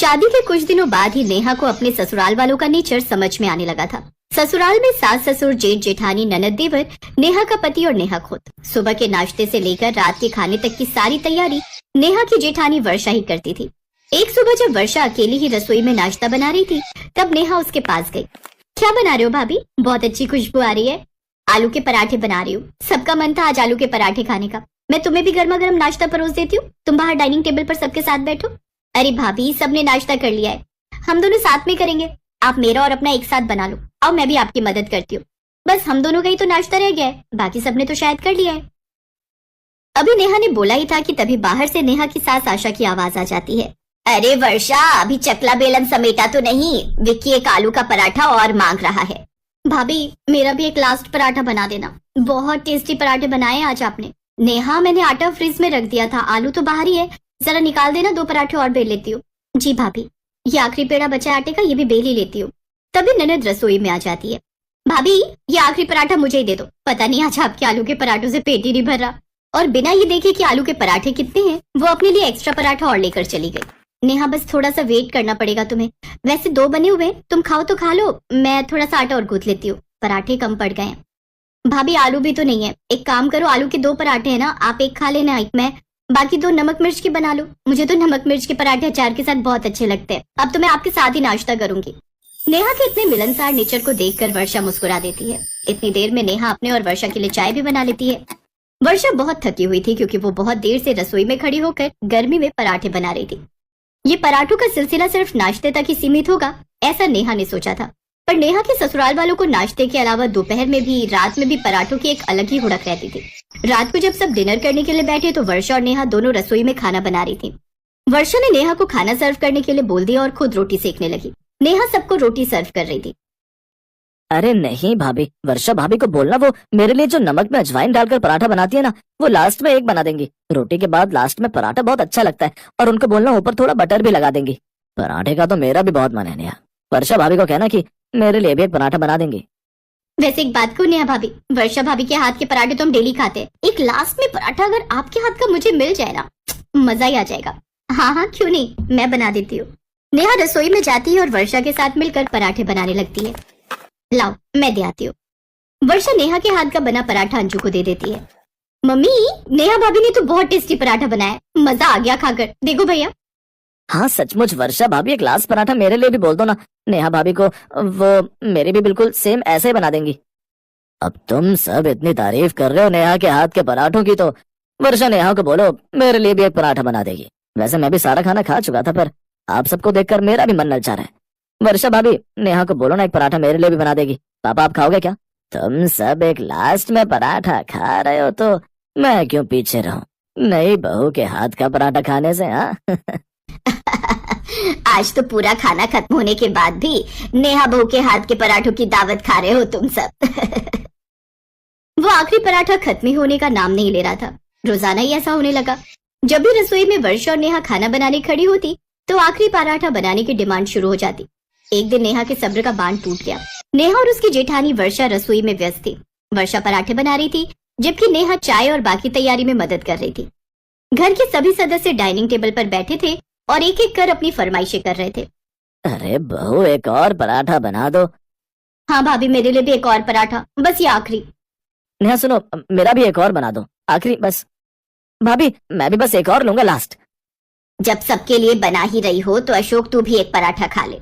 शादी के कुछ दिनों बाद ही नेहा को अपने ससुराल वालों का नेचर समझ में आने लगा था। ससुराल में सास ससुर जेठ जेठानी ननद देवर, नेहा का पति और नेहा खुद। सुबह के नाश्ते से लेकर रात के खाने तक की सारी तैयारी नेहा की जेठानी वर्षा ही करती थी। एक सुबह जब वर्षा अकेली ही रसोई में नाश्ता बना रही थी, तब नेहा उसके पास गई। क्या बना रहे हो भाभी? बहुत अच्छी खुशबू आ रही है। आलू के पराठे बना रही हूँ। सबका मन था आज आलू के पराठे खाने का। मैं तुम्हें भी गर्मा गर्म नाश्ता परोस देती हूँ, तुम बाहर डाइनिंग टेबल पर सबके साथ बैठो। अरे भाभी, सबने नाश्ता कर लिया है, हम दोनों साथ में करेंगे। आप मेरा और अपना एक साथ बना लो, और मैं भी आपकी मदद करती हूँ। बस हम दोनों का ही तो नाश्ता रह गया है, बाकी सबने तो शायद कर लिया है। अभी नेहा ने बोला ही था कि तभी बाहर से नेहा की सास आशा की आवाज आ जाती है। अरे वर्षा, अभी चकला बेलन समेटा तो नहीं? विक्की एक आलू का पराठा और मांग रहा है। भाभी, मेरा भी एक लास्ट पराठा बना देना। बहुत टेस्टी पराठे बनाए आज आपने। नेहा, मैंने आटा फ्रिज में रख दिया था, आलू तो बाहर ही है, जरा निकाल देना, 2 पराठे और बेल लेती हूँ। जी भाभी, ये आखिरी पेड़ा बचा आटे का, ये भी बेल ही लेती हूँ। तभी ननद रसोई में आ जाती है। भाभी, ये आखिरी पराठा मुझे ही दे दो, पता नहीं आज आपके आलू के पराठों से पेट ही नहीं भर रहा। और बिना ये देखे कि आलू के पराठे कितने हैं, वो अपने लिए एक्स्ट्रा पराठा और लेकर चली गई। नेहा, बस थोड़ा सा वेट करना पड़ेगा तुम्हें। वैसे 2 बने हुए, तुम खाओ तो खा लो, मैं थोड़ा सा आटा और गूंथ लेती हूँ, पराठे कम पड़ गए हैं। भाभी, आलू भी तो नहीं है, एक काम करो, आलू के 2 पराठे है ना, आप एक खा लेना, एक मैं, बाकी 2 नमक मिर्च के बना लो। मुझे तो नमक मिर्च के पराठे अचार के साथ बहुत अच्छे लगते हैं। अब तो मैं आपके साथ ही नाश्ता करूंगी। नेहा के इतने मिलनसार नेचर को देखकर वर्षा मुस्कुरा देती है। इतनी देर में नेहा अपने और वर्षा के लिए चाय भी बना लेती है। वर्षा बहुत थकी हुई थी, क्योंकि वो बहुत देर से रसोई में खड़ी होकर गर्मी में पराठे बना रही थी। ये पराठों का सिलसिला सिर्फ नाश्ते तक ही सीमित होगा, ऐसा नेहा ने सोचा था। पर नेहा के ससुराल वालों को नाश्ते के अलावा दोपहर में भी, रात में भी पराठों की एक अलग ही हुड़क रहती थी। रात को जब सब डिनर करने के लिए बैठे तो वर्षा और नेहा दोनों रसोई में खाना बना रही थी। वर्षा ने नेहा को खाना सर्व करने के लिए बोल दिया और खुद रोटी सेकने लगी। नेहा सबको रोटी सर्व कर रही थी। अरे नहीं भाभी, वर्षा भाभी को बोलना वो मेरे लिए जो नमक में अजवाइन डालकर पराठा बनाती है ना, वो लास्ट में एक बना देंगी। रोटी के बाद लास्ट में पराठा बहुत अच्छा लगता है, और उनको बोलना ऊपर थोड़ा बटर भी लगा देंगी। पराठे का तो मेरा भी बहुत मन है नेहा, वर्षा भाभी को कहना कि मेरे लिए भी एक पराठा बना देंगी। वैसे एक बात को नेहा भाभी, वर्षा भाभी के हाथ के पराठे तो हम डेली खाते हैं, एक लास्ट में पराठा अगर आपके हाथ का मुझे मिल जाए ना, मजा ही आ जाएगा। हाँ हाँ, क्यों नहीं, मैं बना देती हूँ। नेहा रसोई में जाती है और वर्षा के साथ मिलकर पराठे बनाने लगती है। लाओ, मैं दे आती हूँ। वर्षा नेहा के हाथ का बना पराठा अंजू को दे देती है। मम्मी, नेहा भाभी ने तो बहुत टेस्टी पराठा बनाया, मजा आ गया खाकर, देखो भैया। हाँ सचमुच वर्षा भाभी, एक लास्ट पराठा मेरे लिए भी बोल दो ना नेहा भाभी को, वो मेरे भी बिल्कुल सेम ऐसे ही बना देंगी। अब तुम सब इतनी तारीफ कर रहे हो नेहा के हाथ के पराठों की, तो वर्षा नेहा को बोलो मेरे लिए भी एक पराठा बना देगी। वैसे मैं भी सारा खाना खा चुका था, पर आप सबको देखकर मेरा भी मन ललचा रहा है। वर्षा भाभी, नेहा को बोलो ना एक पराठा मेरे लिए भी बना देगी। पापा, आप खाओगे क्या? तुम सब एक लास्ट में पराठा खा रहे हो तो मैं क्यों पीछे रहूं, नई बहू के हाथ का पराठा खाने से। हाँ आज तो पूरा खाना खत्म होने के बाद भी नेहा बहू के हाथ के पराठों की दावत खा रहे हो तुम सब। वो आखिरी पराठा खत्म ही होने का नाम नहीं ले रहा था। रोजाना ही ऐसा होने लगा। जब भी रसोई में वर्षा और नेहा खाना बनाने खड़ी होती, तो आखिरी पराठा बनाने की डिमांड शुरू हो जाती। एक दिन नेहा के सब्र का बांध टूट गया। नेहा और उसकी जेठानी वर्षा रसोई में व्यस्त थी। वर्षा पराठे बना रही थी, जबकि नेहा चाय और बाकी तैयारी में मदद कर रही थी। घर के सभी सदस्य डाइनिंग टेबल पर बैठे थे और एक एक कर अपनी फरमाइशें कर रहे थे। अरे बहू, एक और पराठा बना दो। हाँ भाभी, मेरे लिए भी एक और पराठा, बस ये आखिरी। नेहा सुनो, मेरा भी एक और बना दो, आखिरी बस। भाभी, मैं भी बस एक और लूंगा लास्ट। जब सबके लिए बना ही रही हो तो अशोक, तू भी एक पराठा खा ले।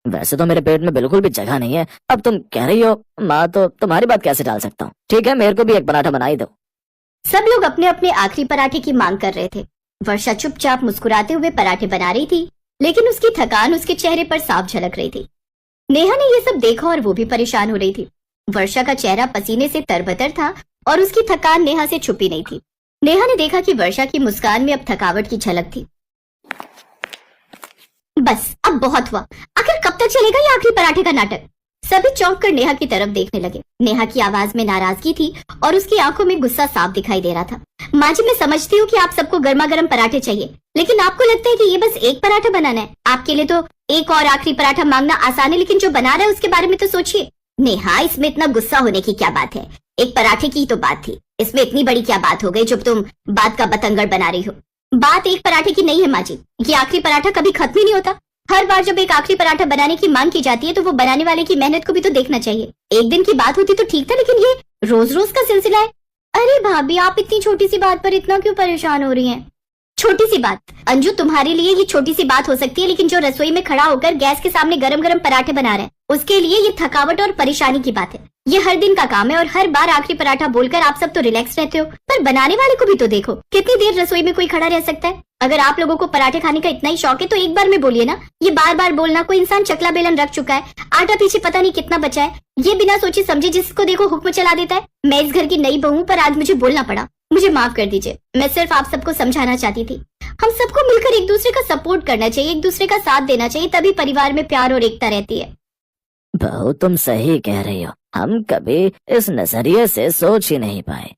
वैसे तो मेरे पेट में बिल्कुल भी जगह नहीं है, अब तुम कह रही हो माँ, तो तुम्हारी बात कैसे टाल सकता हूँ। ठीक है, मेरे को भी एक पराठा बना ही दो। सब लोग अपने अपने आखिरी पराठे की मांग कर रहे थे। वर्षा चुपचाप मुस्कुराते हुए पराठे बना रही थी, लेकिन उसकी थकान उसके चेहरे पर साफ झलक रही थी। नेहा ने ये सब देखा और वो भी परेशान हो रही थी। वर्षा का चेहरा पसीने से तरबतर था और उसकी थकान नेहा से छुपी नहीं थी। नेहा ने देखा कि वर्षा की मुस्कान में अब थकावट की झलक थी। बस, अब बहुत हुआ, आखिर कब तक चलेगा ये आखिरी पराठे का नाटक? सभी चौंक कर नेहा की तरफ देखने लगे। नेहा की आवाज में नाराजगी थी और उसकी आंखों में गुस्सा साफ दिखाई दे रहा था। माँ जी, मैं समझती हूँ कि आप सबको गर्मा गर्म पराठे चाहिए, लेकिन आपको लगता है कि ये बस एक पराठा बनाना है? आपके लिए तो एक और आखिरी पराठा मांगना आसान है, लेकिन जो बना रहा है उसके बारे में तो सोचिए। नेहा, इसमें इतना गुस्सा होने की क्या बात है? एक पराठे की तो बात थी, इसमें इतनी बड़ी क्या बात हो गई जब तुम बात का बतंगड़ बना रही हो? बात एक पराठे की नहीं है माँ जी, ये आखिरी पराठा कभी खत्म ही नहीं होता। हर बार जब एक आखिरी पराठा बनाने की मांग की जाती है तो वो बनाने वाले की मेहनत को भी तो देखना चाहिए। एक दिन की बात होती तो ठीक था, लेकिन ये रोज रोज का सिलसिला है। अरे भाभी, आप इतनी छोटी सी बात पर इतना क्यों परेशान हो रही हैं? छोटी सी बात अंजू, तुम्हारे लिए ये छोटी सी बात हो सकती है, लेकिन जो रसोई में खड़ा होकर गैस के सामने गरम गरम पराठे बना रहे हैं उसके लिए ये थकावट और परेशानी की बात है। ये हर दिन का काम है और हर बार आखिरी पराठा बोलकर आप सब तो रिलैक्स रहते हो, पर बनाने वाले को भी तो देखो, कितनी देर रसोई में कोई खड़ा रह सकता है? अगर आप लोगों को पराठे खाने का इतना ही शौक है तो एक बार में बोलिए ना। ये बार बार बोलना, कोई इंसान चकला बेलन रख चुका है, आटा पीछे पता नहीं कितना बचा है, ये बिना सोचे समझे जिसको देखो हुक्म चला देता है। मैं इस घर की नई बहू हूं, पर आज मुझे बोलना पड़ा, मुझे माफ कर दीजिए। मैं सिर्फ आप सबको समझाना चाहती थी, हम सबको मिलकर एक दूसरे का सपोर्ट करना चाहिए, एक दूसरे का साथ देना चाहिए, तभी परिवार में प्यार और एकता रहती है। बहू तुम सही कह रही हो, हम कभी इस नजरिए से सोच ही नहीं पाए।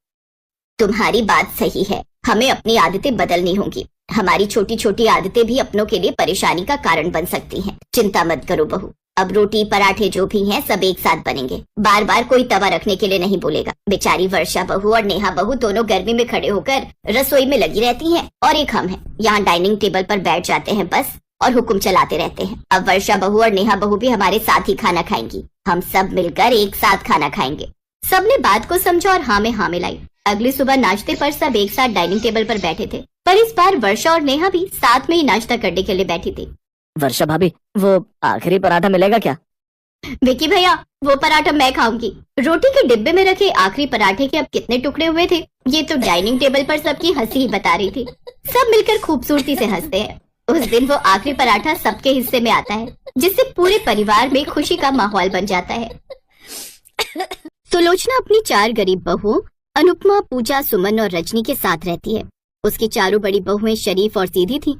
तुम्हारी बात सही है, हमें अपनी आदतें बदलनी होंगी। हमारी छोटी छोटी आदतें भी अपनों के लिए परेशानी का कारण बन सकती हैं। चिंता मत करो बहू, अब रोटी पराठे जो भी हैं सब एक साथ बनेंगे, बार बार कोई तवा रखने के लिए नहीं बोलेगा। बेचारी वर्षा बहू और नेहा बहू दोनों गर्मी में खड़े होकर रसोई में लगी रहती हैं और एक हम हैं यहाँ डाइनिंग टेबल पर बैठ जाते हैं बस और हुक्म चलाते रहते हैं। अब वर्षा बहू और नेहा बहू भी हमारे साथ ही खाना खाएंगी, हम सब मिलकर एक साथ खाना खाएंगे। सबने बात को समझा और हाँ में हाँ मिलाई। अगली सुबह नाश्ते पर सब एक साथ डाइनिंग टेबल पर बैठे थे, पर इस बार वर्षा और नेहा भी साथ में ही नाश्ता करने के लिए बैठी थी। वर्षा भाभी, वो आखिरी पराठा मिलेगा क्या? विकी भैया, वो पराठा मैं खाऊंगी। रोटी के डिब्बे में रखे आखिरी पराठे के अब कितने टुकड़े हुए थे ये तो डाइनिंग टेबल पर सबकी हंसी ही बता रही थी। सब मिलकर खूबसूरती से हंसते हैं। उस दिन वो आखिरी पराठा सबके हिस्से में आता है, जिससे पूरे परिवार में खुशी का माहौल बन जाता है। सुलोचना अपनी 4 गरीब बहुओं अनुपमा, पूजा, सुमन और रजनी के साथ रहती है। उसकी चारों बड़ी बहुएं शरीफ और सीधी थी।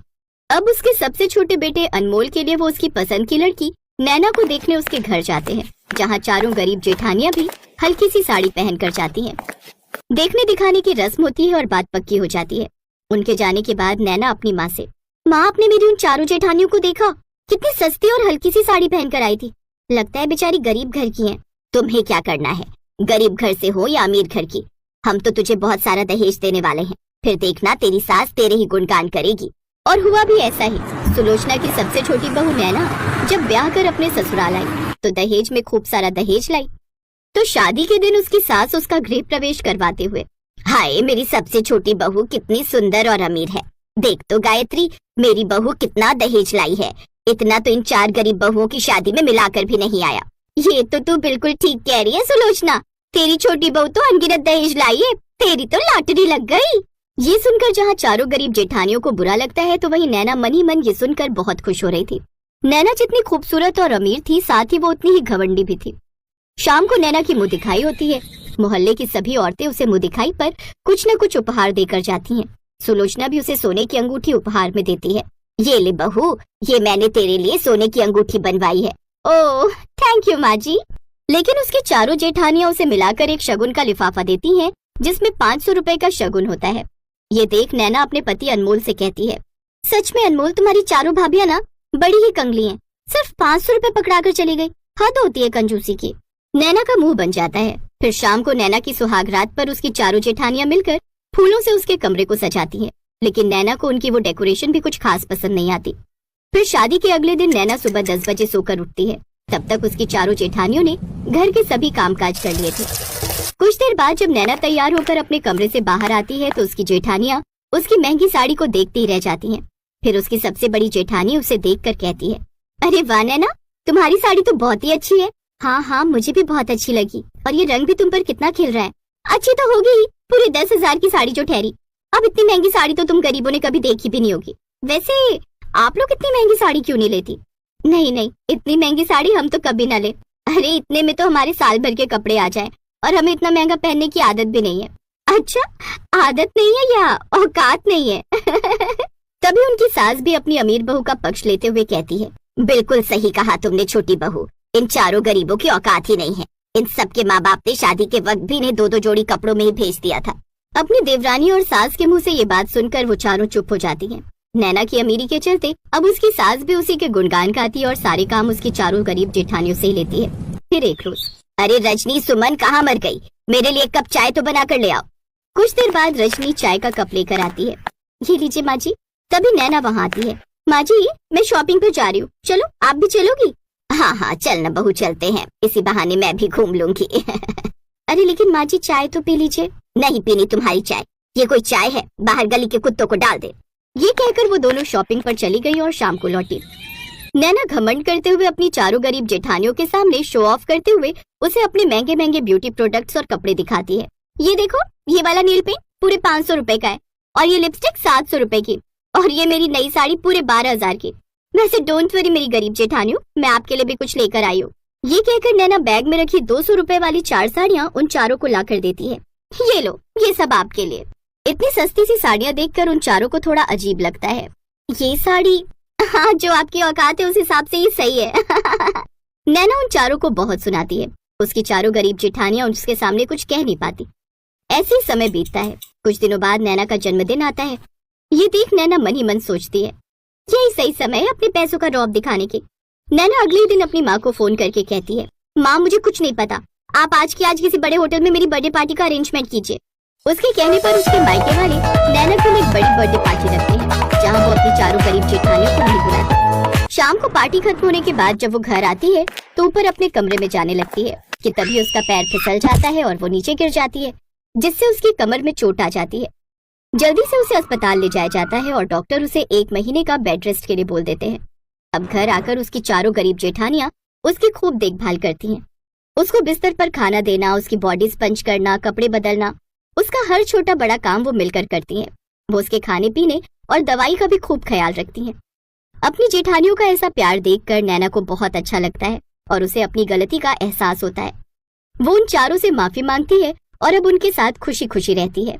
अब उसके सबसे छोटे बेटे अनमोल के लिए वो उसकी पसंद की लड़की नैना को देखने उसके घर जाते हैं, जहाँ चारों गरीब जेठानियां भी हल्की सी साड़ी पहनकर जाती हैं। देखने दिखाने की रस्म होती है और बात पक्की हो जाती है। उनके जाने के बाद नैना अपनी माँ से, माँ आपने मेरी उन चारों जेठानियों को देखा? कितनी सस्ती और हल्की सी साड़ी पहनकर आई थी, लगता है बेचारी गरीब घर की हैं। तुम्हें क्या करना है, गरीब घर से हो या अमीर घर की, हम तो तुझे बहुत सारा दहेज देने वाले हैं, फिर देखना तेरी सास तेरे ही गुणगान करेगी। और हुआ भी ऐसा ही। सुलोचना की सबसे छोटी बहू नैना जब ब्याह कर अपने ससुराल आई तो दहेज में खूब सारा दहेज लाई। तो शादी के दिन उसकी सास उसका गृह प्रवेश करवाते हुए, हाय मेरी सबसे छोटी बहू कितनी सुंदर और अमीर है, देख तो गायत्री मेरी बहू कितना दहेज लाई है, इतना तो इन 4 गरीब बहुओं की शादी में मिलाकर भी नहीं आया। ये तो तू बिल्कुल ठीक कह रही है सुलोचना, तेरी छोटी बहू तो अनगिनत दहेज लाई है, तेरी तो लॉटरी लग गई। ये सुनकर जहाँ चारों गरीब जेठानियों को बुरा लगता है तो वहीं नैना मन ही मन ये सुनकर बहुत खुश हो रही थी। नैना जितनी खूबसूरत और अमीर थी, साथ ही वो उतनी ही घमंडी भी थी। शाम को नैना की मुँह दिखाई होती है। मोहल्ले की सभी औरतें उसे मुँह दिखाई पर कुछ न कुछ उपहार देकर जाती हैं। सुलोचना भी उसे सोने की अंगूठी उपहार में देती है। ये ले बहू, ये मैंने तेरे लिए सोने की अंगूठी बनवाई है। ओह थैंक यू माँ जी। लेकिन उसकी चारों जेठानियां उसे मिलाकर एक शगुन का लिफाफा देती हैं, जिसमें 500 रुपए का शगुन होता है। ये देख नैना अपने पति अनमोल से कहती है, सच में अनमोल तुम्हारी चारों भाभियां ना बड़ी ही कंगली हैं, सिर्फ 500 रुपए पकड़ा कर चली गई, हद होती है कंजूसी की। नैना का मुंह बन जाता है। फिर शाम को नैना की सुहाग रात पर उसकी चारों जेठानियां मिलकर फूलों से उसके कमरे को सजाती हैं, लेकिन नैना को उनकी वो डेकोरेशन भी कुछ खास पसंद नहीं आती। फिर शादी के अगले दिन नैना सुबह 10 बजे सोकर उठती है। तब तक उसकी चारों जेठानियों ने घर के सभी कामकाज कर लिए थे। कुछ देर बाद जब नैना तैयार होकर अपने कमरे से बाहर आती है तो उसकी जेठानियां उसकी महंगी साड़ी को देखती ही रह जाती हैं। फिर उसकी सबसे बड़ी जेठानी उसे देखकर कहती है, अरे वाह नैना, तुम्हारी साड़ी तो बहुत ही अच्छी है। हाँ हाँ मुझे भी बहुत अच्छी लगी, और ये रंग भी तुम पर कितना खिल रहा है। अच्छी तो होगी ही, पूरे 10,000 की साड़ी जो ठहरी। अब इतनी महंगी साड़ी तो तुम गरीबों ने कभी देखी भी नहीं होगी। वैसे आप लोग इतनी महंगी साड़ी क्यों नहीं लेती? नहीं नहीं, इतनी महंगी साड़ी हम तो कभी ना ले। अरे इतने में तो हमारे साल भर के कपड़े आ जाए, और हमें इतना महंगा पहनने की आदत भी नहीं है। अच्छा, आदत नहीं है या औकात नहीं है? तभी उनकी सास भी अपनी अमीर बहू का पक्ष लेते हुए कहती है, बिल्कुल सही कहा तुमने छोटी बहू, इन चारों गरीबों की औकात ही नहीं है। इन सब के माँ बाप ने शादी के वक्त भी इन्हें 2-2 जोड़ी कपड़ों में ही भेज दिया था। अपनी देवरानी और सास के मुंह से ये बात सुनकर वो चारों चुप हो जाती हैं। नैना की अमीरी के चलते अब उसकी सास भी उसी के गुणगान गाती है और सारे काम उसकी चारों गरीब जेठानियों से ही लेती है। फिर एक रोज, अरे रजनी सुमन कहाँ मर गई, मेरे लिए 1 कप चाय तो बना कर ले आओ। कुछ देर बाद रजनी चाय का कप लेकर आती है। ये लीजिए माँ जी। तभी नैना वहाँ आती है। माँ जी मैं शॉपिंग पे जा रही हूँ, चलो आप भी चलोगी? हाँ हाँ चल ना बहू, चलते हैं, इसी बहाने मैं भी घूम लूंगी। अरे लेकिन माँ जी चाय तो पी लीजिए। नहीं पीनी तुम्हारी चाय, ये कोई चाय है, बाहर गली के कुत्तों को डाल दे। ये कहकर वो दोनों शॉपिंग पर चली गई और शाम को लौटी। नैना घमंड करते हुए अपनी चारों गरीब जेठानियों के सामने शो ऑफ करते हुए उसे अपने महंगे महंगे ब्यूटी प्रोडक्ट्स और कपड़े दिखाती है। ये देखो, ये वाला नील पेंट पूरे 500 रुपए का है, और ये लिपस्टिक 700 रुपए की, और ये मेरी नई साड़ी पूरे 12,000 की। वैसे डोंट वरी मेरी गरीब जेठानियों, मैं आपके लिए भी कुछ लेकर आई हूँ। ये कहकर नैना बैग में रखी 200 रुपए वाली 4 साड़ियाँ उन चारों को लाकर देती है। ये लो, ये सब आपके लिए। इतनी सस्ती सी साड़ियाँ देखकर उन चारों को थोड़ा अजीब लगता है। ये साड़ी, हाँ जो आपकी औकात है उस हिसाब से ये सही है। नैना उन चारों को बहुत सुनाती है। उसकी चारों गरीब जेठानियां उसके सामने कुछ कह नहीं पाती। ऐसे ही समय बीतता है। कुछ दिनों बाद नैना का जन्मदिन आता है। ये देख नैना मन ही मन सोचती है, यही सही समय है अपने पैसों का रौब दिखाने की। नैना अगले दिन अपनी माँ को फोन करके कहती है, माँ मुझे कुछ नहीं पता, आप आज की आज किसी बड़े होटल में मेरी बर्थडे पार्टी का अरेंजमेंट कीजिए। उसके कहने पर उसके मायके वाले नैना के लिए एक बड़ी बर्थडे पार्टी रखते हैं, जहाँ वो अपनी चारों गरीब जेठानियों को नहीं बुलाती। शाम को पार्टी खत्म होने के बाद जब वो घर आती है तो ऊपर अपने कमरे में जाने लगती है कि तभी उसका पैर फिसल जाता है और वो नीचे गिर जाती है, जिससे उसकी कमर में चोट आ जाती है। जल्दी से उसे अस्पताल ले जाया जाता है और डॉक्टर उसे 1 महीने का बेड रेस्ट के लिए बोल देते हैं। अब घर आकर उसकी चारों गरीब जेठानियां उसकी खूब देखभाल करती हैं। उसको बिस्तर पर खाना देना, उसकी बॉडी स्पंज करना, कपड़े बदलना, उसका हर छोटा बड़ा काम वो मिलकर करती हैं। वो उसके खाने पीने और दवाई का भी खूब ख्याल रखती हैं। अपनी जेठानियों का ऐसा प्यार देखकर नैना को बहुत अच्छा लगता है और उसे अपनी गलती का एहसास होता है। वो उन चारों से माफी मांगती है और अब उनके साथ खुशी खुशी रहती है।